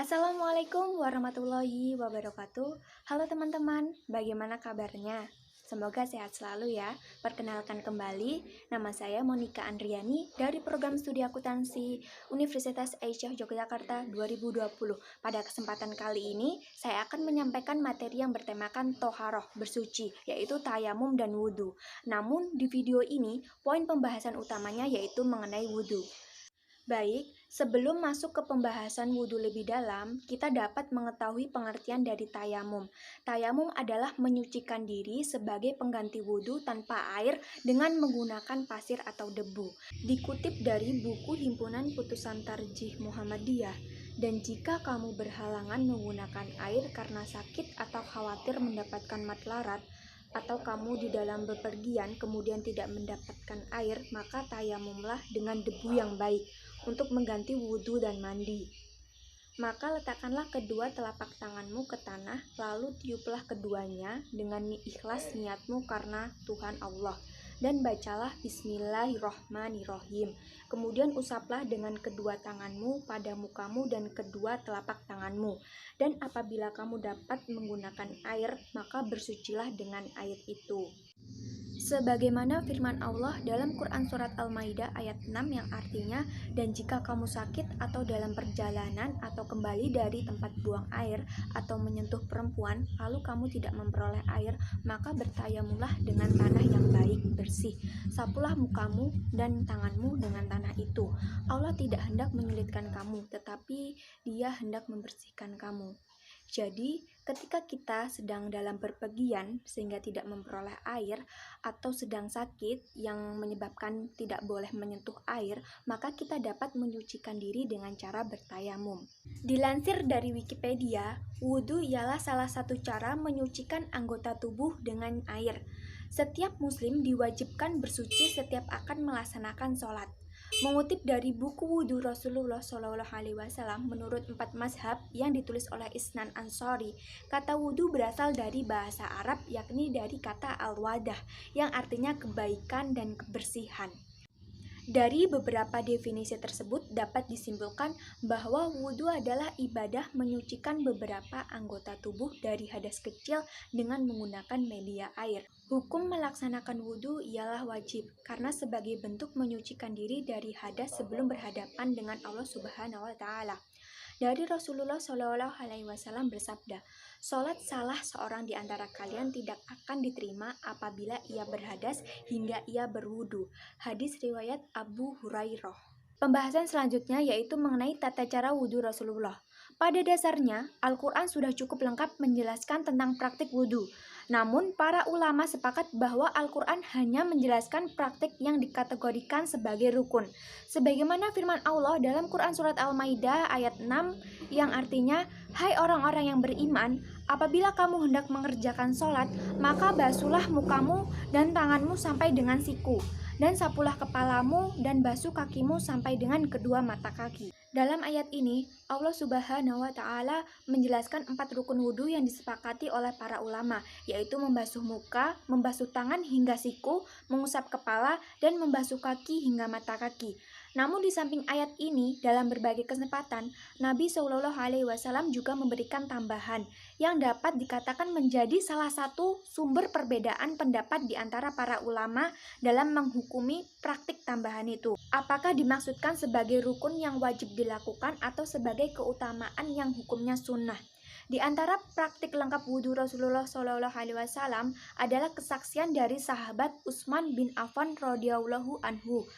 Assalamualaikum warahmatullahi wabarakatuh. Halo teman-teman, bagaimana kabarnya? Semoga sehat selalu ya. Perkenalkan kembali, nama saya Monica Andriani dari program studi akuntansi Universitas Aisyah Yogyakarta 2020. Pada kesempatan kali ini, saya akan menyampaikan materi yang bertemakan toharoh, bersuci, yaitu tayamum dan wudhu. Namun di video ini, poin pembahasan utamanya yaitu mengenai wudhu. Baik, sebelum masuk ke pembahasan wudhu lebih dalam, kita dapat mengetahui pengertian dari tayamum. Tayamum adalah menyucikan diri sebagai pengganti wudhu tanpa air dengan menggunakan pasir atau debu. Dikutip dari buku Himpunan Putusan Tarjih Muhammadiyah, dan jika kamu berhalangan menggunakan air karena sakit atau khawatir mendapatkan matlarat, atau kamu di dalam bepergian kemudian tidak mendapatkan air, maka tayamumlah dengan debu yang baik untuk mengganti wudhu dan mandi. Maka letakkanlah kedua telapak tanganmu ke tanah, lalu tiuplah keduanya dengan ikhlas niatmu karena Tuhan Allah. Dan bacalah Bismillahirrohmanirrohim. Kemudian usaplah dengan kedua tanganmu pada mukamu dan kedua telapak tanganmu. Dan apabila kamu dapat menggunakan air, maka bersucilah dengan air itu. Sebagaimana firman Allah dalam Quran Surat Al-Maidah ayat 6 yang artinya, dan jika kamu sakit atau dalam perjalanan atau kembali dari tempat buang air atau menyentuh perempuan, lalu kamu tidak memperoleh air, maka bertayamumlah dengan tanah yang baik, bersih. Sapulah mukamu dan tanganmu dengan tanah itu. Allah tidak hendak menyulitkan kamu, tetapi Dia hendak membersihkan kamu. Jadi, ketika kita sedang dalam berpergian sehingga tidak memperoleh air atau sedang sakit yang menyebabkan tidak boleh menyentuh air, maka kita dapat menyucikan diri dengan cara bertayamum. Dilansir dari Wikipedia, wudhu ialah salah satu cara menyucikan anggota tubuh dengan air. Setiap muslim diwajibkan bersuci setiap akan melaksanakan sholat. Mengutip dari buku wudhu Rasulullah SAW menurut 4 mazhab yang ditulis oleh Isnan Ansori, kata wudhu berasal dari bahasa Arab yakni dari kata al-wadah yang artinya kebaikan dan kebersihan. Dari beberapa definisi tersebut dapat disimpulkan bahwa wudhu adalah ibadah menyucikan beberapa anggota tubuh dari hadas kecil dengan menggunakan media air. Hukum melaksanakan wudhu ialah wajib karena sebagai bentuk menyucikan diri dari hadas sebelum berhadapan dengan Allah Subhanahu wa Ta'ala. Dari Rasulullah SAW bersabda, "Sholat salah seorang di antara kalian tidak akan diterima apabila ia berhadas hingga ia berwudu." Hadis riwayat Abu Hurairah. Pembahasan selanjutnya yaitu mengenai tata cara wudhu Rasulullah. Pada dasarnya, Al-Quran sudah cukup lengkap menjelaskan tentang praktik wudhu. Namun, para ulama sepakat bahwa Al-Quran hanya menjelaskan praktik yang dikategorikan sebagai rukun. Sebagaimana firman Allah dalam Quran Surat Al-Maidah ayat 6 yang artinya, "Hai orang-orang yang beriman, apabila kamu hendak mengerjakan sholat, maka basuhlah mukamu dan tanganmu sampai dengan siku, dan sapulah kepalamu dan basuh kakimu sampai dengan kedua mata kaki." Dalam ayat ini, Allah Subhanahu wa Ta'ala menjelaskan 4 rukun wudhu yang disepakati oleh para ulama, yaitu membasuh muka, membasuh tangan hingga siku, mengusap kepala, dan membasuh kaki hingga mata kaki. Namun di samping ayat ini, dalam berbagai kesempatan, Nabi SAW juga memberikan tambahan yang dapat dikatakan menjadi salah satu sumber perbedaan pendapat di antara para ulama dalam menghukumi praktik tambahan itu. Apakah dimaksudkan sebagai rukun yang wajib dilakukan atau sebagai keutamaan yang hukumnya sunnah? Di antara praktik lengkap wudhu Rasulullah SAW adalah kesaksian dari sahabat Utsman bin Affan radhiyallahu anhu.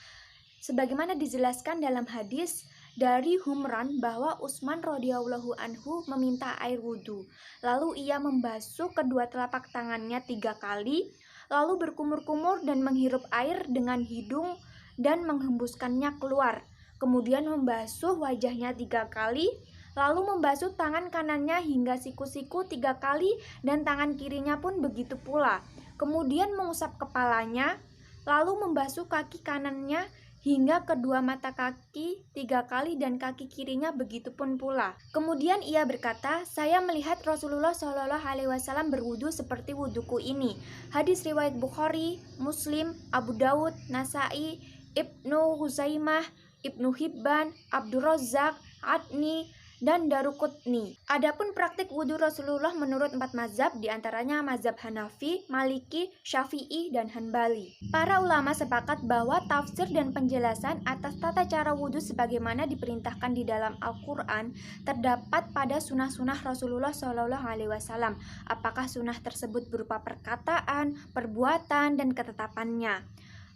Sebagaimana dijelaskan dalam hadis dari Humran bahwa Utsman radhiyallahu anhu meminta air wudhu. Lalu ia membasuh kedua telapak tangannya 3 kali, lalu berkumur-kumur dan menghirup air dengan hidung dan menghembuskannya keluar. Kemudian membasuh wajahnya 3 kali, lalu membasuh tangan kanannya hingga siku-siku 3 kali dan tangan kirinya pun begitu pula. Kemudian mengusap kepalanya, lalu membasuh kaki kanannya hingga kedua mata kaki 3 kali dan kaki kirinya begitupun pula. Kemudian ia berkata, "Saya melihat Rasulullah SAW berwudu seperti wuduku ini." Hadis riwayat Bukhari, Muslim, Abu Dawud, Nasai, Ibnu Huzaimah, Ibnu Hibban, Abdurrazzaq, Adni, dan Daruqutni. Adapun praktik wudhu Rasulullah menurut 4 mazhab, diantaranya mazhab Hanafi, Maliki, Syafi'i, dan Hanbali. Para ulama sepakat bahwa tafsir dan penjelasan atas tata cara wudhu sebagaimana diperintahkan di dalam Al-Quran terdapat pada sunnah-sunnah Rasulullah SAW. Apakah sunnah tersebut berupa perkataan, perbuatan, dan ketetapannya?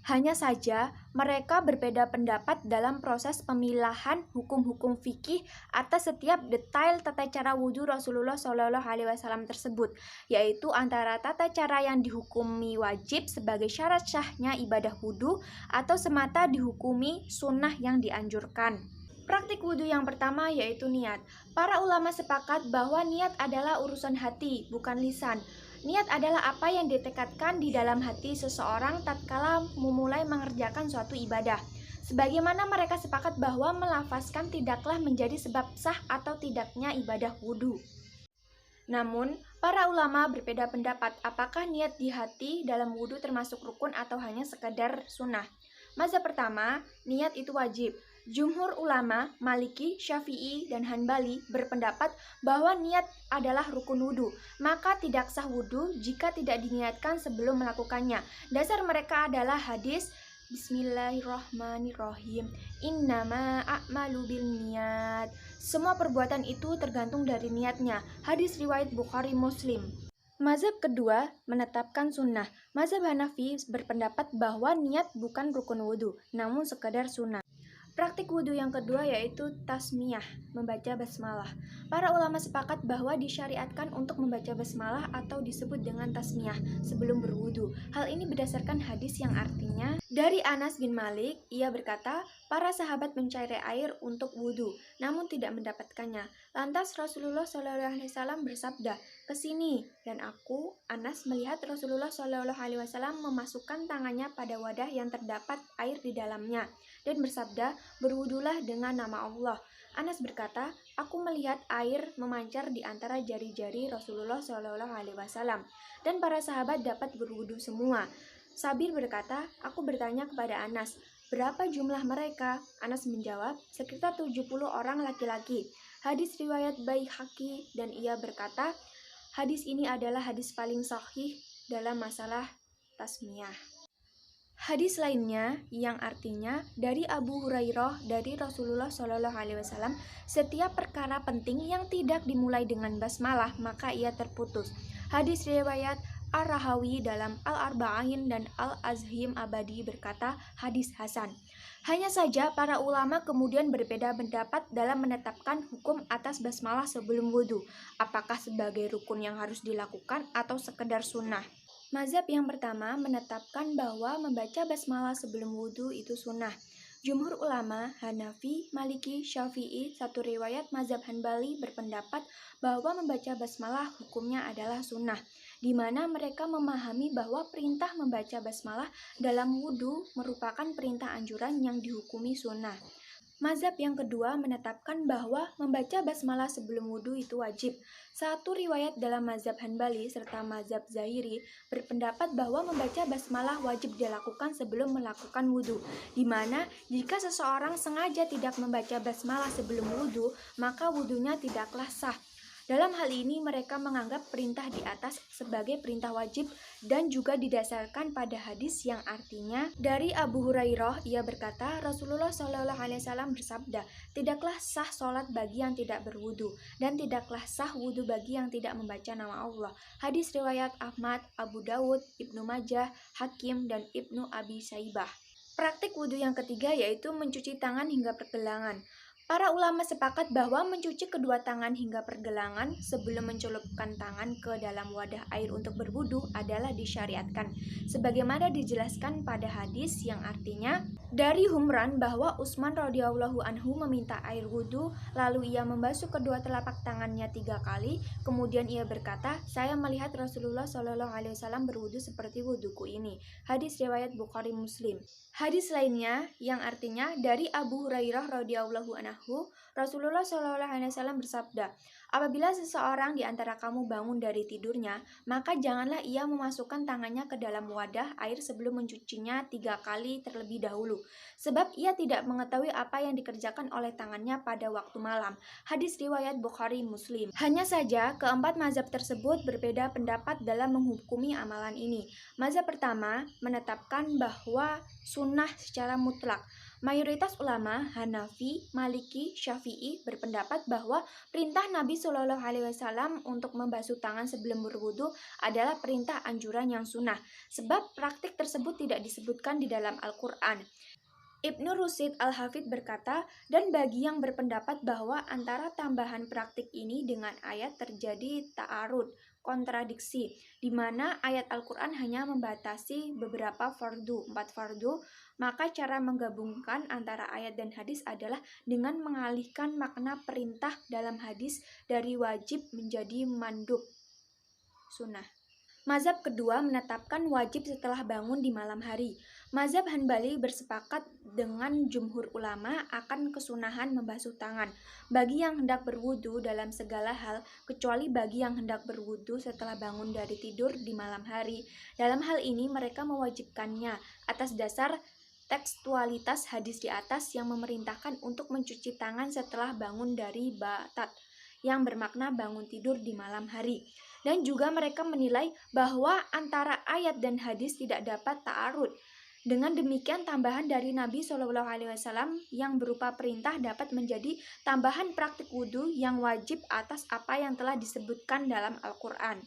Hanya saja mereka berbeda pendapat dalam proses pemilahan hukum-hukum fikih atas setiap detail tata cara wudhu Rasulullah SAW tersebut, yaitu antara tata cara yang dihukumi wajib sebagai syarat syahnya ibadah wudhu atau semata dihukumi sunnah yang dianjurkan. Praktik wudhu yang pertama yaitu niat. Para ulama sepakat bahwa niat adalah urusan hati, bukan lisan. Niat adalah apa yang ditekadkan di dalam hati seseorang tatkala memulai mengerjakan suatu ibadah. Sebagaimana mereka sepakat bahwa melafazkan tidaklah menjadi sebab sah atau tidaknya ibadah wudhu. Namun, para ulama berbeda pendapat apakah niat di hati dalam wudhu termasuk rukun atau hanya sekedar sunnah. Mazhab pertama, niat itu wajib. Jumhur ulama, Maliki, Syafi'i, dan Hanbali berpendapat bahwa niat adalah rukun wudhu, maka tidak sah wudhu jika tidak diniatkan sebelum melakukannya. Dasar mereka adalah hadis Bismillahirrahmanirrahim, innama a'malu binniyat. Semua perbuatan itu tergantung dari niatnya. Hadis riwayat Bukhari Muslim. Mazhab kedua menetapkan sunnah. Mazhab Hanafi berpendapat bahwa niat bukan rukun wudhu, namun sekadar sunnah. Praktik wudhu yang kedua yaitu tasmiyah, membaca basmalah. Para ulama sepakat bahwa disyariatkan untuk membaca basmalah atau disebut dengan tasmiyah sebelum berwudhu. Hal ini berdasarkan hadis yang artinya, dari Anas bin Malik, ia berkata, para sahabat mencari air untuk wudhu, namun tidak mendapatkannya. Lantas Rasulullah SAW bersabda, "Kesini." Dan aku, Anas, melihat Rasulullah SAW memasukkan tangannya pada wadah yang terdapat air di dalamnya dan bersabda, "Berwudulah dengan nama Allah." Anas berkata, "Aku melihat air memancar di antara jari-jari Rasulullah SAW dan para sahabat dapat berwudu semua." Sabir berkata, "Aku bertanya kepada Anas, berapa jumlah mereka?" Anas menjawab, sekitar 70 orang laki-laki. Hadis riwayat Baihaqi, dan ia berkata, hadis ini adalah hadis paling sahih dalam masalah tasmiyah. Hadis lainnya yang artinya dari Abu Hurairah dari Rasulullah SAW, setiap perkara penting yang tidak dimulai dengan basmalah maka ia terputus. Hadis riwayat Ar-Rahawi dalam Al-Arba'in dan Al-Azhim Abadi berkata hadis hasan. Hanya saja para ulama kemudian berbeda pendapat dalam menetapkan hukum atas basmalah sebelum wudhu, apakah sebagai rukun yang harus dilakukan atau sekedar sunnah. Mazhab yang pertama menetapkan bahwa membaca basmalah sebelum wudhu itu sunnah. Jumhur ulama, Hanafi, Maliki, Syafi'i, satu riwayat mazhab Hanbali berpendapat bahwa membaca basmalah hukumnya adalah sunnah, di mana mereka memahami bahwa perintah membaca basmalah dalam wudhu merupakan perintah anjuran yang dihukumi sunnah. Mazhab yang kedua menetapkan bahwa membaca basmalah sebelum wudhu itu wajib. Satu riwayat dalam mazhab Hanbali serta mazhab Zahiri berpendapat bahwa membaca basmalah wajib dilakukan sebelum melakukan wudhu, di mana jika seseorang sengaja tidak membaca basmalah sebelum wudhu, maka wudhunya tidaklah sah. Dalam hal ini mereka menganggap perintah di atas sebagai perintah wajib dan juga didasarkan pada hadis yang artinya dari Abu Hurairah, ia berkata Rasulullah SAW bersabda, tidaklah sah sholat bagi yang tidak berwudu dan tidaklah sah wudu bagi yang tidak membaca nama Allah. Hadis riwayat Ahmad, Abu Dawud, Ibnu Majah, Hakim, dan Ibnu Abi Saibah. Praktik wudu yang ketiga yaitu mencuci tangan hingga pergelangan. Para ulama sepakat bahwa mencuci kedua tangan hingga pergelangan sebelum mencelupkan tangan ke dalam wadah air untuk berwudu adalah disyariatkan. Sebagaimana dijelaskan pada hadis yang artinya dari Humran bahwa Utsman radhiyallahu anhu meminta air wudu, lalu ia membasuh kedua telapak tangannya 3 kali. Kemudian ia berkata, saya melihat Rasulullah SAW berwudu seperti wuduku ini. Hadis riwayat Bukhari Muslim. Hadis lainnya yang artinya dari Abu Hurairah radhiyallahu anhu, anhu, Rasulullah SAW bersabda, apabila seseorang di antara kamu bangun dari tidurnya, maka janganlah ia memasukkan tangannya ke dalam wadah air sebelum mencucinya 3 kali terlebih dahulu, sebab ia tidak mengetahui apa yang dikerjakan oleh tangannya pada waktu malam. Hadis riwayat Bukhari Muslim. Hanya saja, keempat mazhab tersebut berbeda pendapat dalam menghukumi amalan ini. Mazhab pertama menetapkan bahwa sunnah secara mutlak. Mayoritas ulama Hanafi, Maliki, Syafi'i berpendapat bahwa perintah Nabi Shallallahu Alaihi Wasallam untuk membasuh tangan sebelum berwudu adalah perintah anjuran yang sunnah, sebab praktik tersebut tidak disebutkan di dalam Al-Quran. Ibnu Rushd Al-Hafidh berkata, dan bagi yang berpendapat bahwa antara tambahan praktik ini dengan ayat terjadi ta'arud, kontradiksi, di mana ayat Al-Quran hanya membatasi beberapa fardu, 4 fardu, maka cara menggabungkan antara ayat dan hadis adalah dengan mengalihkan makna perintah dalam hadis dari wajib menjadi mandub, sunnah. Mazhab kedua menetapkan wajib setelah bangun di malam hari. Mazhab Hanbali bersepakat dengan jumhur ulama akan kesunahan membasuh tangan bagi yang hendak berwudu dalam segala hal, kecuali bagi yang hendak berwudu setelah bangun dari tidur di malam hari. Dalam hal ini mereka mewajibkannya atas dasar tekstualitas hadis di atas yang memerintahkan untuk mencuci tangan setelah bangun dari batat, yang bermakna bangun tidur di malam hari. Dan juga mereka menilai bahwa antara ayat dan hadis tidak dapat ta'arud. Dengan demikian, tambahan dari Nabi Shallallahu Alaihi Wasallam yang berupa perintah dapat menjadi tambahan praktik wudhu yang wajib atas apa yang telah disebutkan dalam Al-Quran.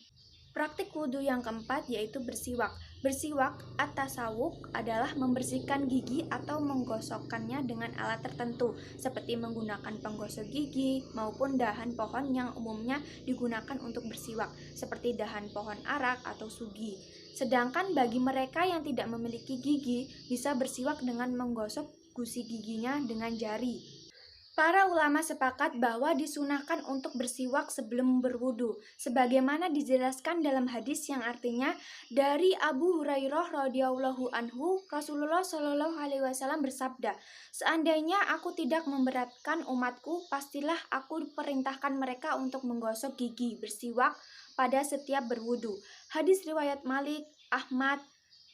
Praktik wudhu yang keempat yaitu bersiwak. Bersiwak at-tasawuk adalah membersihkan gigi atau menggosokkannya dengan alat tertentu, seperti menggunakan penggosok gigi maupun dahan pohon yang umumnya digunakan untuk bersiwak, seperti dahan pohon arak atau sugi. Sedangkan bagi mereka yang tidak memiliki gigi, bisa bersiwak dengan menggosok gusi giginya dengan jari. Para ulama sepakat bahwa disunahkan untuk bersiwak sebelum berwudu, sebagaimana dijelaskan dalam hadis yang artinya dari Abu Hurairah radhiyallahu anhu, Rasulullah Shallallahu Alaihi Wasallam bersabda, seandainya aku tidak memberatkan umatku, pastilah aku perintahkan mereka untuk menggosok gigi, bersiwak pada setiap berwudu. Hadis riwayat Malik, Ahmad,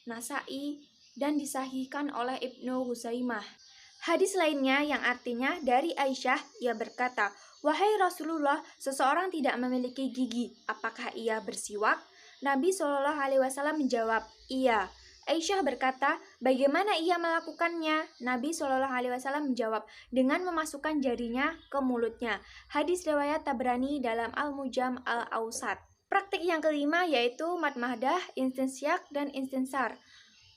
Nasai, dan disahihkan oleh Ibnu Huzaimah. Hadis lainnya yang artinya dari Aisyah, ia berkata, wahai Rasulullah, seseorang tidak memiliki gigi, apakah ia bersiwak? Nabi Shallallahu Alaihi Wasallam menjawab, iya. Aisyah berkata, bagaimana ia melakukannya? Nabi Shallallahu Alaihi Wasallam menjawab, dengan memasukkan jarinya ke mulutnya. Hadis riwayat Tabrani dalam Al-Mujam Al-Awsat. Praktik yang kelima yaitu madmadah, istinsyak, dan istinsar.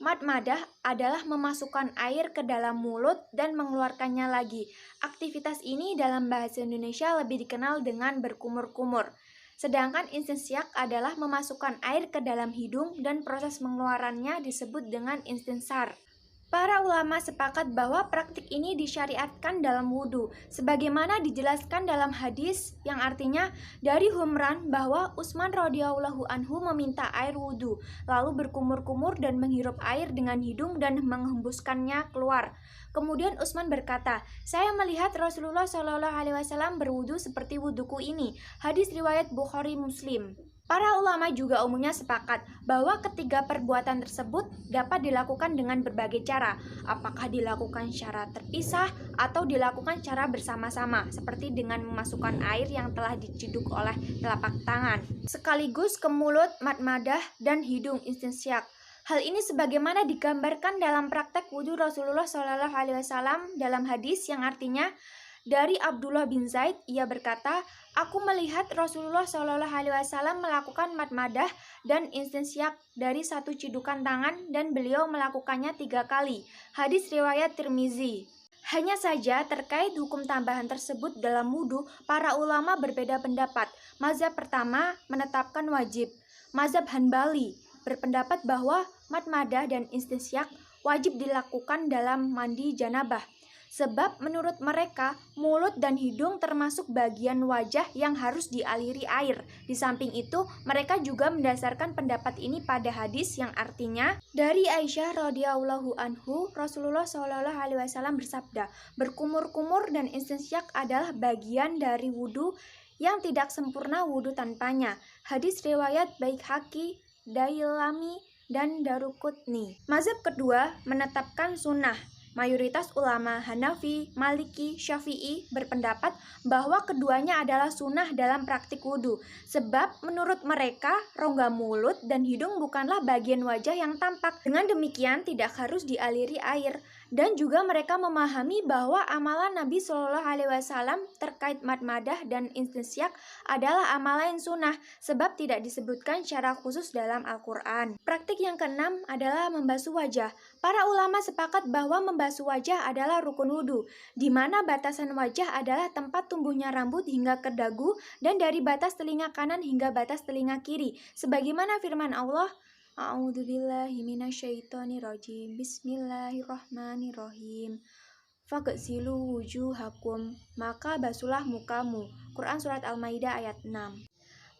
Madmadah adalah memasukkan air ke dalam mulut dan mengeluarkannya lagi. Aktivitas ini dalam bahasa Indonesia lebih dikenal dengan berkumur-kumur. Sedangkan istinsyak adalah memasukkan air ke dalam hidung dan proses mengeluarannya disebut dengan istinsar. Para ulama sepakat bahwa praktik ini disyariatkan dalam wudhu, sebagaimana dijelaskan dalam hadis yang artinya dari Humran bahwa Utsman radhiyallahu anhu meminta air wudhu, lalu berkumur-kumur dan menghirup air dengan hidung dan menghembuskannya keluar. Kemudian Utsman berkata, saya melihat Rasulullah Shallallahu Alaihi Wasallam berwudhu seperti wudhuku ini. Hadis riwayat Bukhari Muslim. Para ulama juga umumnya sepakat bahwa ketiga perbuatan tersebut dapat dilakukan dengan berbagai cara, apakah dilakukan secara terpisah atau dilakukan secara bersama-sama, seperti dengan memasukkan air yang telah diciduk oleh telapak tangan, sekaligus ke mulut, madmadah, dan hidung istinsyak. Hal ini sebagaimana digambarkan dalam praktek wudhu Rasulullah SAW dalam hadis yang artinya, dari Abdullah bin Zaid, ia berkata, aku melihat Rasulullah SAW melakukan madmadah dan istinsyak dari satu cidukan tangan dan beliau melakukannya 3 kali. Hadis riwayat Tirmizi. Hanya saja terkait hukum tambahan tersebut dalam wudhu, para ulama berbeda pendapat. Mazhab pertama menetapkan wajib. Mazhab Hanbali berpendapat bahwa madmadah dan istinsyak wajib dilakukan dalam mandi janabah. sebab menurut mereka mulut dan hidung termasuk bagian wajah yang harus dialiri air. Di samping itu, mereka juga mendasarkan pendapat ini pada hadis yang artinya dari Aisyah radhiyallahu anhu, Rasulullah shallallahu alaihi wasallam bersabda, berkumur-kumur dan istinsyak adalah bagian dari wudhu yang tidak sempurna wudhu tanpanya. Hadis riwayat Baihaqi, Dailami, dan Daruqutni. Mazhab kedua menetapkan sunnah. Mayoritas ulama Hanafi, Maliki, Syafi'i berpendapat bahwa keduanya adalah sunnah dalam praktik wudhu. Sebab menurut mereka, rongga mulut dan hidung bukanlah bagian wajah yang tampak. Dengan demikian tidak harus dialiri air. Dan juga mereka memahami bahwa amalan Nabi Shallallahu Alaihi Wasallam terkait madmadah dan istinsyak adalah amalan sunnah, sebab tidak disebutkan secara khusus dalam Al-Quran. Praktik yang keenam adalah membasuh wajah. Para ulama sepakat bahwa membasuh wajah adalah rukun wudhu, di mana batasan wajah adalah tempat tumbuhnya rambut hingga ke dagu dan dari batas telinga kanan hingga batas telinga kiri. Sebagaimana firman Allah, A'udzubillahi minasyaitonirrajim. Bismillahirrahmanirrahim. Faghsilu wujuhakum, maka basuhlah mukamu. Quran Surat Al-Maidah ayat 6.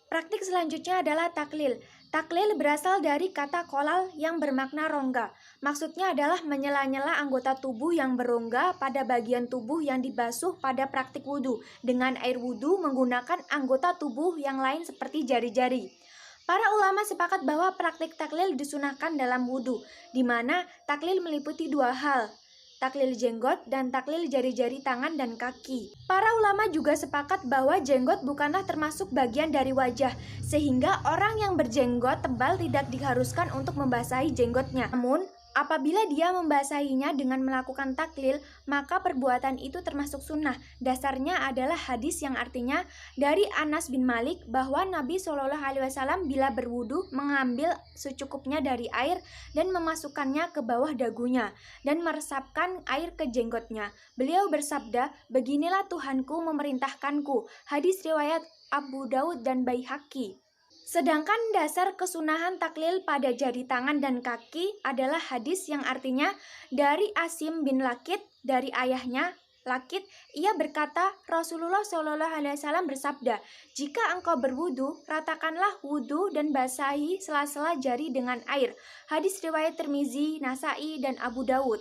Praktik selanjutnya adalah taklil. Taklil berasal dari kata kolal yang bermakna rongga. Maksudnya adalah menyela-nyela anggota tubuh yang berongga pada bagian tubuh yang dibasuh pada praktik wudhu dengan air wudhu menggunakan anggota tubuh yang lain seperti jari-jari. Para ulama sepakat bahwa praktik taklil disunahkan dalam wudhu, di mana taklil meliputi dua hal, taklil jenggot dan taklil jari-jari tangan dan kaki. Para ulama juga sepakat bahwa jenggot bukanlah termasuk bagian dari wajah, sehingga orang yang berjenggot tebal tidak diharuskan untuk membasahi jenggotnya. Namun, apabila dia membasahinya dengan melakukan taklil, maka perbuatan itu termasuk sunnah. Dasarnya adalah hadis yang artinya dari Anas bin Malik bahwa Nabi Shallallahu Alaihi Wasallam bila berwudu mengambil secukupnya dari air dan memasukkannya ke bawah dagunya dan meresapkan air ke jenggotnya. Beliau bersabda, beginilah Tuhanku memerintahkanku. Hadis riwayat Abu Daud dan Baihaqi. Sedangkan dasar kesunahan taklil pada jari tangan dan kaki adalah hadis yang artinya dari Asim bin Lakit, dari ayahnya Lakit, ia berkata, Rasulullah Shallallahu Alaihi Wasallam bersabda, jika engkau berwudu, ratakanlah wudu dan basahi sela-sela jari dengan air. Hadis riwayat Tirmizi, Nasai, dan Abu Daud.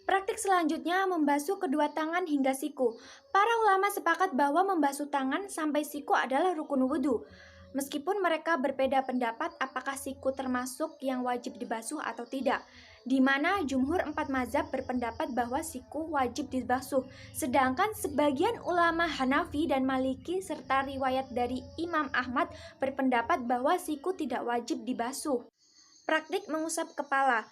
Praktik selanjutnya membasuh kedua tangan hingga siku. Para ulama sepakat bahwa membasuh tangan sampai siku adalah rukun wudu. Meskipun mereka berbeda pendapat apakah siku termasuk yang wajib dibasuh atau tidak, di mana jumhur 4 mazhab berpendapat bahwa siku wajib dibasuh, sedangkan sebagian ulama Hanafi dan Maliki serta riwayat dari Imam Ahmad berpendapat bahwa siku tidak wajib dibasuh. Praktik mengusap kepala.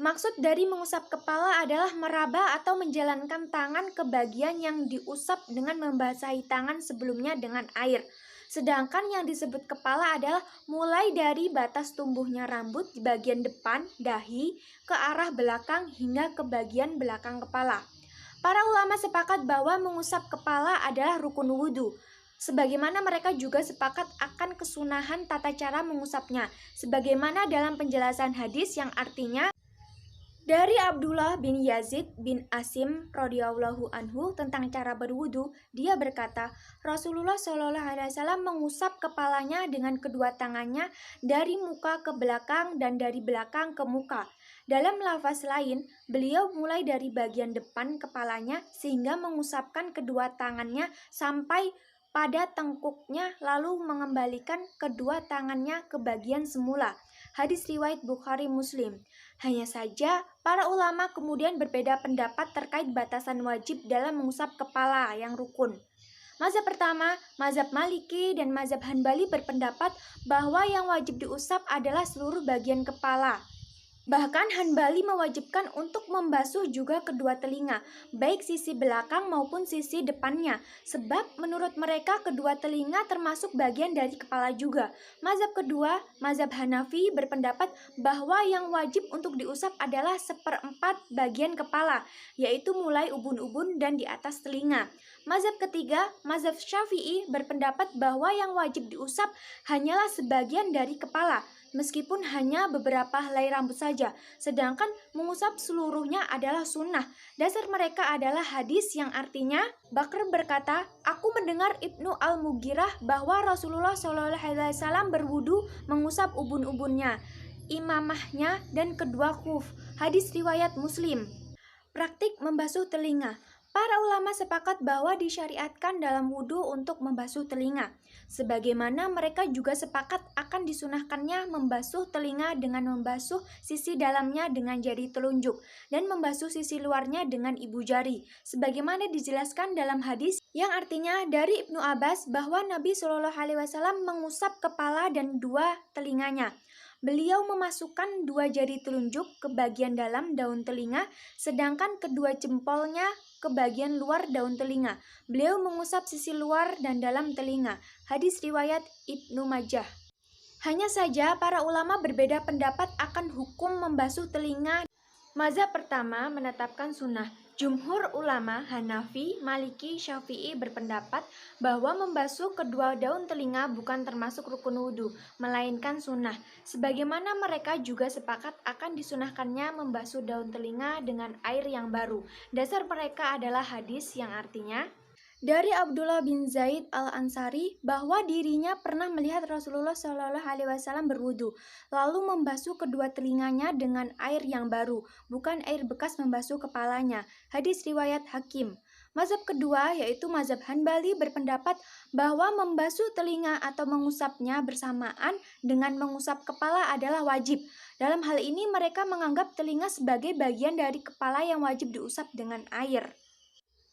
Maksud dari mengusap kepala adalah meraba atau menjalankan tangan ke bagian yang diusap dengan membasahi tangan sebelumnya dengan air. Sedangkan yang disebut kepala adalah mulai dari batas tumbuhnya rambut di bagian depan, dahi, ke arah belakang hingga ke bagian belakang kepala. Para ulama sepakat bahwa mengusap kepala adalah rukun wudhu. Sebagaimana mereka juga sepakat akan kesunahan tata cara mengusapnya. Sebagaimana dalam penjelasan hadis yang artinya, dari Abdullah bin Yazid bin Asim radhiyallahu anhu tentang cara berwudu, dia berkata, Rasulullah Shallallahu Alaihi Wasallam mengusap kepalanya dengan kedua tangannya dari muka ke belakang dan dari belakang ke muka. Dalam lafaz lain, beliau mulai dari bagian depan kepalanya sehingga mengusapkan kedua tangannya sampai pada tengkuknya lalu mengembalikan kedua tangannya ke bagian semula. Hadis riwayat Bukhari Muslim. Hanya saja, para ulama kemudian berbeda pendapat terkait batasan wajib dalam mengusap kepala yang rukun. Mazhab pertama, mazhab Maliki dan mazhab Hanbali berpendapat bahwa yang wajib diusap adalah seluruh bagian kepala. Bahkan Hanbali mewajibkan untuk membasuh juga kedua telinga, baik sisi belakang maupun sisi depannya, sebab menurut mereka kedua telinga termasuk bagian dari kepala juga. Mazhab kedua, mazhab Hanafi berpendapat bahwa yang wajib untuk diusap adalah 1/4 bagian kepala, yaitu mulai ubun-ubun dan di atas telinga. Mazhab ketiga, mazhab Syafi'i berpendapat bahwa yang wajib diusap hanyalah sebagian dari kepala, meskipun hanya beberapa helai rambut saja, sedangkan mengusap seluruhnya adalah sunnah. Dasar mereka adalah hadis yang artinya, Bakr berkata, aku mendengar Ibnu Al-Mughirah bahwa Rasulullah SAW berwudu mengusap ubun-ubunnya, imamahnya, dan kedua khuf. Hadis riwayat Muslim. Praktik membasuh telinga. Para ulama sepakat bahwa disyariatkan dalam wudhu untuk membasuh telinga. Sebagaimana mereka juga sepakat akan disunahkannya membasuh telinga dengan membasuh sisi dalamnya dengan jari telunjuk dan membasuh sisi luarnya dengan ibu jari. Sebagaimana dijelaskan dalam hadis yang artinya dari Ibnu Abbas bahwa Nabi SAW mengusap kepala dan dua telinganya. Beliau memasukkan dua jari telunjuk ke bagian dalam daun telinga, sedangkan kedua jempolnya ke bagian luar daun telinga. Beliau mengusap sisi luar dan dalam telinga. Hadis riwayat Ibnu Majah. Hanya saja para ulama berbeda pendapat akan hukum membasuh telinga. Mazhab pertama menetapkan sunnah. Jumhur ulama Hanafi, Maliki, Syafi'i berpendapat bahwa membasuh kedua daun telinga bukan termasuk rukun wudhu, melainkan sunnah. Sebagaimana mereka juga sepakat akan disunahkannya membasuh daun telinga dengan air yang baru. Dasar mereka adalah hadis yang artinya, dari Abdullah bin Zaid al-Ansari bahwa dirinya pernah melihat Rasulullah SAW berwudu, lalu membasuh kedua telinganya dengan air yang baru, bukan air bekas membasuh kepalanya. Hadis riwayat Hakim. Mazhab kedua yaitu mazhab Hanbali berpendapat bahwa membasuh telinga atau mengusapnya bersamaan dengan mengusap kepala adalah wajib. Dalam hal ini mereka menganggap telinga sebagai bagian dari kepala yang wajib diusap dengan air.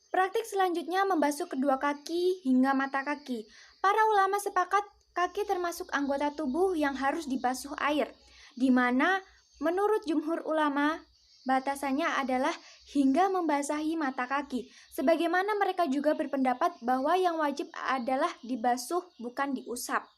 Praktik selanjutnya membasuh kedua kaki hingga mata kaki. Para ulama sepakat kaki termasuk anggota tubuh yang harus dibasuh air, di mana menurut jumhur ulama batasannya adalah hingga membasahi mata kaki. Sebagaimana mereka juga berpendapat bahwa yang wajib adalah dibasuh bukan diusap.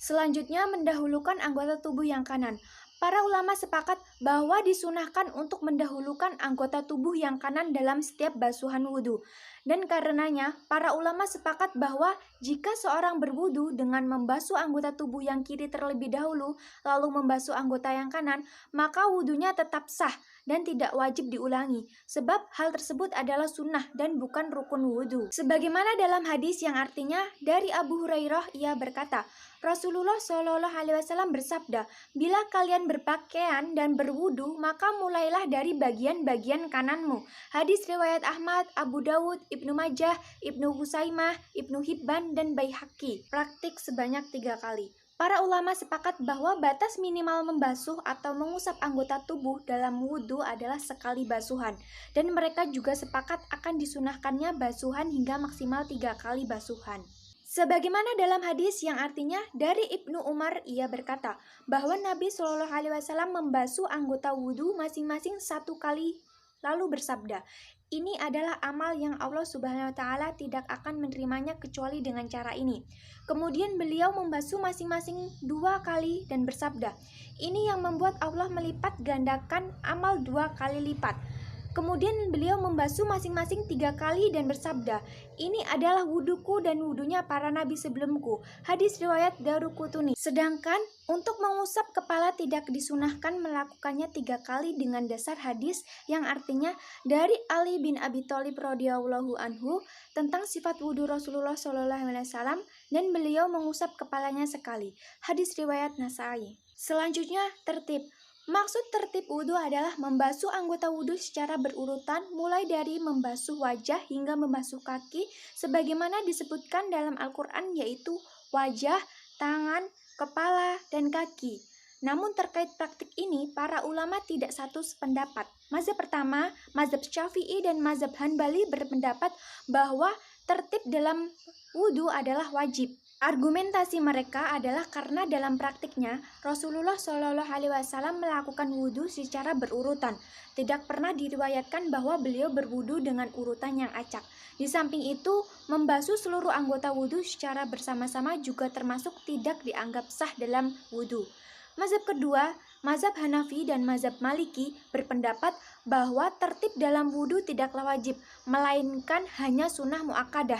Selanjutnya mendahulukan anggota tubuh yang kanan. Para ulama sepakat bahwa disunahkan untuk mendahulukan anggota tubuh yang kanan dalam setiap basuhan wudhu. Dan karenanya, para ulama sepakat bahwa jika seorang berwudhu dengan membasuh anggota tubuh yang kiri terlebih dahulu, lalu membasuh anggota yang kanan, maka wudhunya tetap sah dan tidak wajib diulangi. Sebab hal tersebut adalah sunnah dan bukan rukun wudhu. Sebagaimana dalam hadis yang artinya, dari Abu Hurairah ia berkata, Rasulullah SAW bersabda, bila kalian berpakaian dan berwudu, maka mulailah dari bagian-bagian kananmu. Hadis riwayat Ahmad, Abu Dawud, Ibnu Majah, Ibnu Husaimah, Ibnu Hibban, dan Baihaqi. Praktik sebanyak 3 kali. Para ulama sepakat bahwa batas minimal membasuh atau mengusap anggota tubuh dalam wudhu adalah sekali basuhan. Dan mereka juga sepakat akan disunahkannya basuhan hingga maksimal 3 kali basuhan. Sebagaimana dalam hadis yang artinya dari Ibnu Umar ia berkata bahwa Nabi SAW membasuh anggota wudhu masing-masing 1 kali lalu bersabda, ini adalah amal yang Allah Subhanahu wa Ta'ala tidak akan menerimanya kecuali dengan cara ini. Kemudian beliau membasuh masing-masing 2 kali dan bersabda, ini yang membuat Allah melipat gandakan amal 2 kali lipat. Kemudian beliau membasuh masing-masing 3 kali dan bersabda, ini adalah wuduku dan wudunya para nabi sebelumku. Hadis riwayat Daruqutni. Sedangkan untuk mengusap kepala tidak disunahkan melakukannya 3 kali dengan dasar hadis yang artinya dari Ali bin Abi Thalib radhiyallahu anhu tentang sifat wudu Rasulullah SAW dan beliau mengusap kepalanya sekali. Hadis riwayat Nasai. Selanjutnya tertib. Maksud tertib wudhu adalah membasuh anggota wudhu secara berurutan mulai dari membasuh wajah hingga membasuh kaki sebagaimana disebutkan dalam Al-Quran yaitu wajah, tangan, kepala, dan kaki. Namun terkait praktik ini, para ulama tidak satu sependapat. Mazhab pertama, mazhab Syafi'i dan mazhab Hanbali berpendapat bahwa tertib dalam wudhu adalah wajib. Argumentasi mereka adalah karena dalam praktiknya Rasulullah SAW melakukan wudhu secara berurutan. Tidak pernah diriwayatkan bahwa beliau berwudhu dengan urutan yang acak. Di samping itu, membasuh seluruh anggota wudhu secara bersama-sama juga termasuk tidak dianggap sah dalam wudhu. Mazhab kedua, mazhab Hanafi dan mazhab Maliki berpendapat bahwa tertib dalam wudhu tidaklah wajib, melainkan hanya sunnah muakkadah.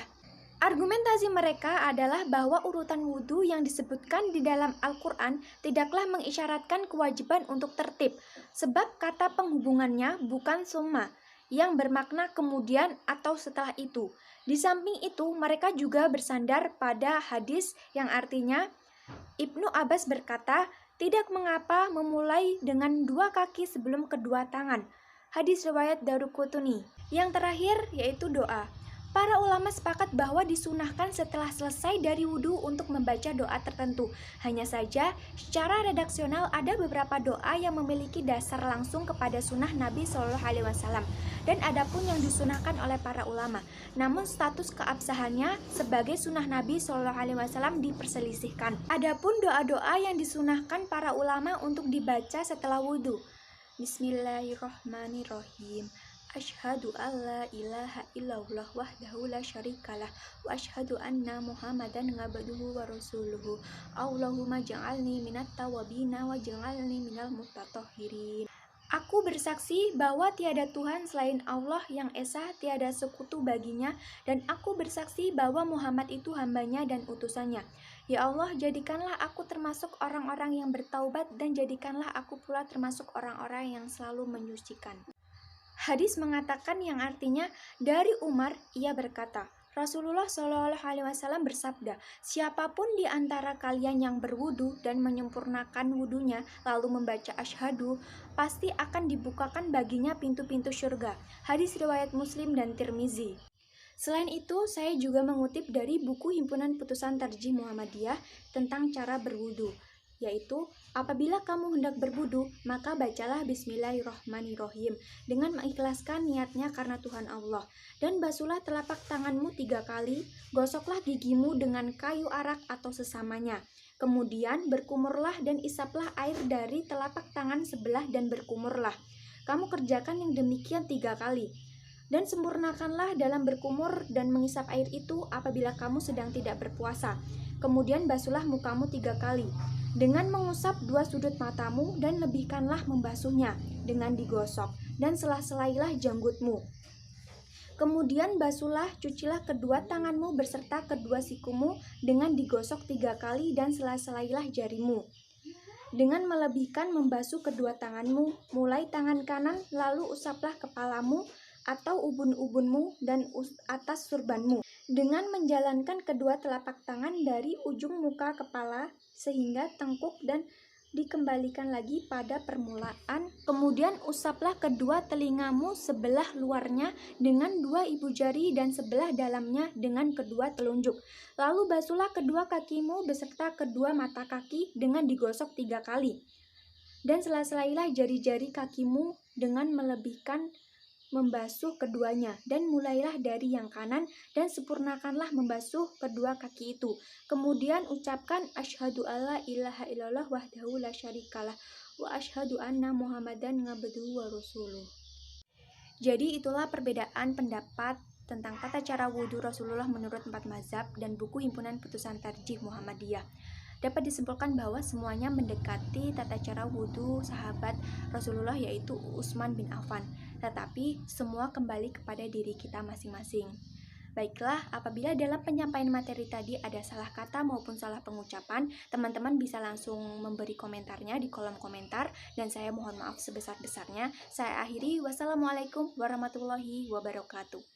Argumentasi mereka adalah bahwa urutan wudhu yang disebutkan di dalam Al-Quran tidaklah mengisyaratkan kewajiban untuk tertib, sebab kata penghubungannya bukan summa, yang bermakna kemudian atau setelah itu. Di samping itu, mereka juga bersandar pada hadis yang artinya, Ibnu Abbas berkata, tidak mengapa memulai dengan dua kaki sebelum kedua tangan. Hadis riwayat Daruqutni. Yang terakhir yaitu doa. Para ulama sepakat bahwa disunahkan setelah selesai dari wudhu untuk membaca doa tertentu. Hanya saja, secara redaksional ada beberapa doa yang memiliki dasar langsung kepada sunnah Nabi Shallallahu Alaihi Wasallam dan adapun yang disunahkan oleh para ulama. Namun status keabsahannya sebagai sunnah Nabi Shallallahu Alaihi Wasallam diperselisihkan. Adapun doa-doa yang disunahkan para ulama untuk dibaca setelah wudhu. Bismillahirrahmanirrahim. Asyhadu alla ilaha illallah wahdahu la syarikalah wa asyhadu anna Muhammadan abduhu wa rasuluhu. Allahumma ja'alni minat tawabina wa ja'alni minal mutatahhirin. Aku bersaksi bahwa tiada Tuhan selain Allah yang esa, tiada sekutu baginya, dan aku bersaksi bahwa Muhammad itu hambanya dan utusannya. Ya Allah, jadikanlah aku termasuk orang-orang yang bertaubat dan jadikanlah aku pula termasuk orang-orang yang selalu menyucikan. Hadis mengatakan yang artinya dari Umar, ia berkata, Rasulullah Shallallahu Alaihi Wasallam bersabda, siapapun di antara kalian yang berwudu dan menyempurnakan wudunya lalu membaca asyhadu, pasti akan dibukakan baginya pintu-pintu surga. Hadis riwayat Muslim dan Tirmizi. Selain itu, saya juga mengutip dari buku Himpunan Putusan Tarjih Muhammadiyah tentang cara berwudu, yaitu apabila kamu hendak berwudu, maka bacalah Bismillahirrahmanirrahim dengan mengikhlaskan niatnya karena Tuhan Allah, dan basuhlah telapak tanganmu 3 kali, gosoklah gigimu dengan kayu arak atau sesamanya, kemudian berkumurlah dan isaplah air dari telapak tangan sebelah dan berkumurlah. Kamu kerjakan yang demikian 3 kali. Dan sempurnakanlah dalam berkumur dan mengisap air itu apabila kamu sedang tidak berpuasa. Kemudian basuhlah mukamu 3 kali dengan mengusap 2 sudut matamu dan lebihkanlah membasuhnya dengan digosok dan sela-selailah janggutmu. Kemudian basuhlah, cucilah kedua tanganmu beserta kedua sikumu dengan digosok 3 kali dan sela-selailah jarimu. Dengan melebihkan membasuh kedua tanganmu, mulai tangan kanan lalu usaplah kepalamu atau ubun-ubunmu dan atas surbanmu dengan menjalankan kedua telapak tangan dari ujung muka kepala sehingga tengkuk dan dikembalikan lagi pada permulaan. Kemudian usaplah kedua telingamu sebelah luarnya dengan 2 ibu jari dan sebelah dalamnya dengan kedua telunjuk. Lalu basuhlah kedua kakimu beserta kedua mata kaki dengan digosok 3 kali. Dan sela-selailah jari-jari kakimu dengan melebihkan membasuh keduanya, dan mulailah dari yang kanan dan sempurnakanlah membasuh kedua kaki itu. Kemudian ucapkan asyhadu alla ilaha illallah wahdahu la syarikalah wa asyhadu anna Muhammadan abduhu wa rasuluh. Jadi itulah perbedaan pendapat tentang tata cara wudhu Rasulullah menurut 4 mazhab dan buku Himpunan Putusan Tarjih Muhammadiyah. Dapat disimpulkan bahwa semuanya mendekati tata cara wudhu sahabat Rasulullah yaitu Utsman bin Affan. Tetapi semua kembali kepada diri kita masing-masing. Baiklah, apabila dalam penyampaian materi tadi ada salah kata maupun salah pengucapan, teman-teman bisa langsung memberi komentarnya di kolom komentar dan saya mohon maaf sebesar-besarnya. Saya akhiri, wassalamualaikum warahmatullahi wabarakatuh.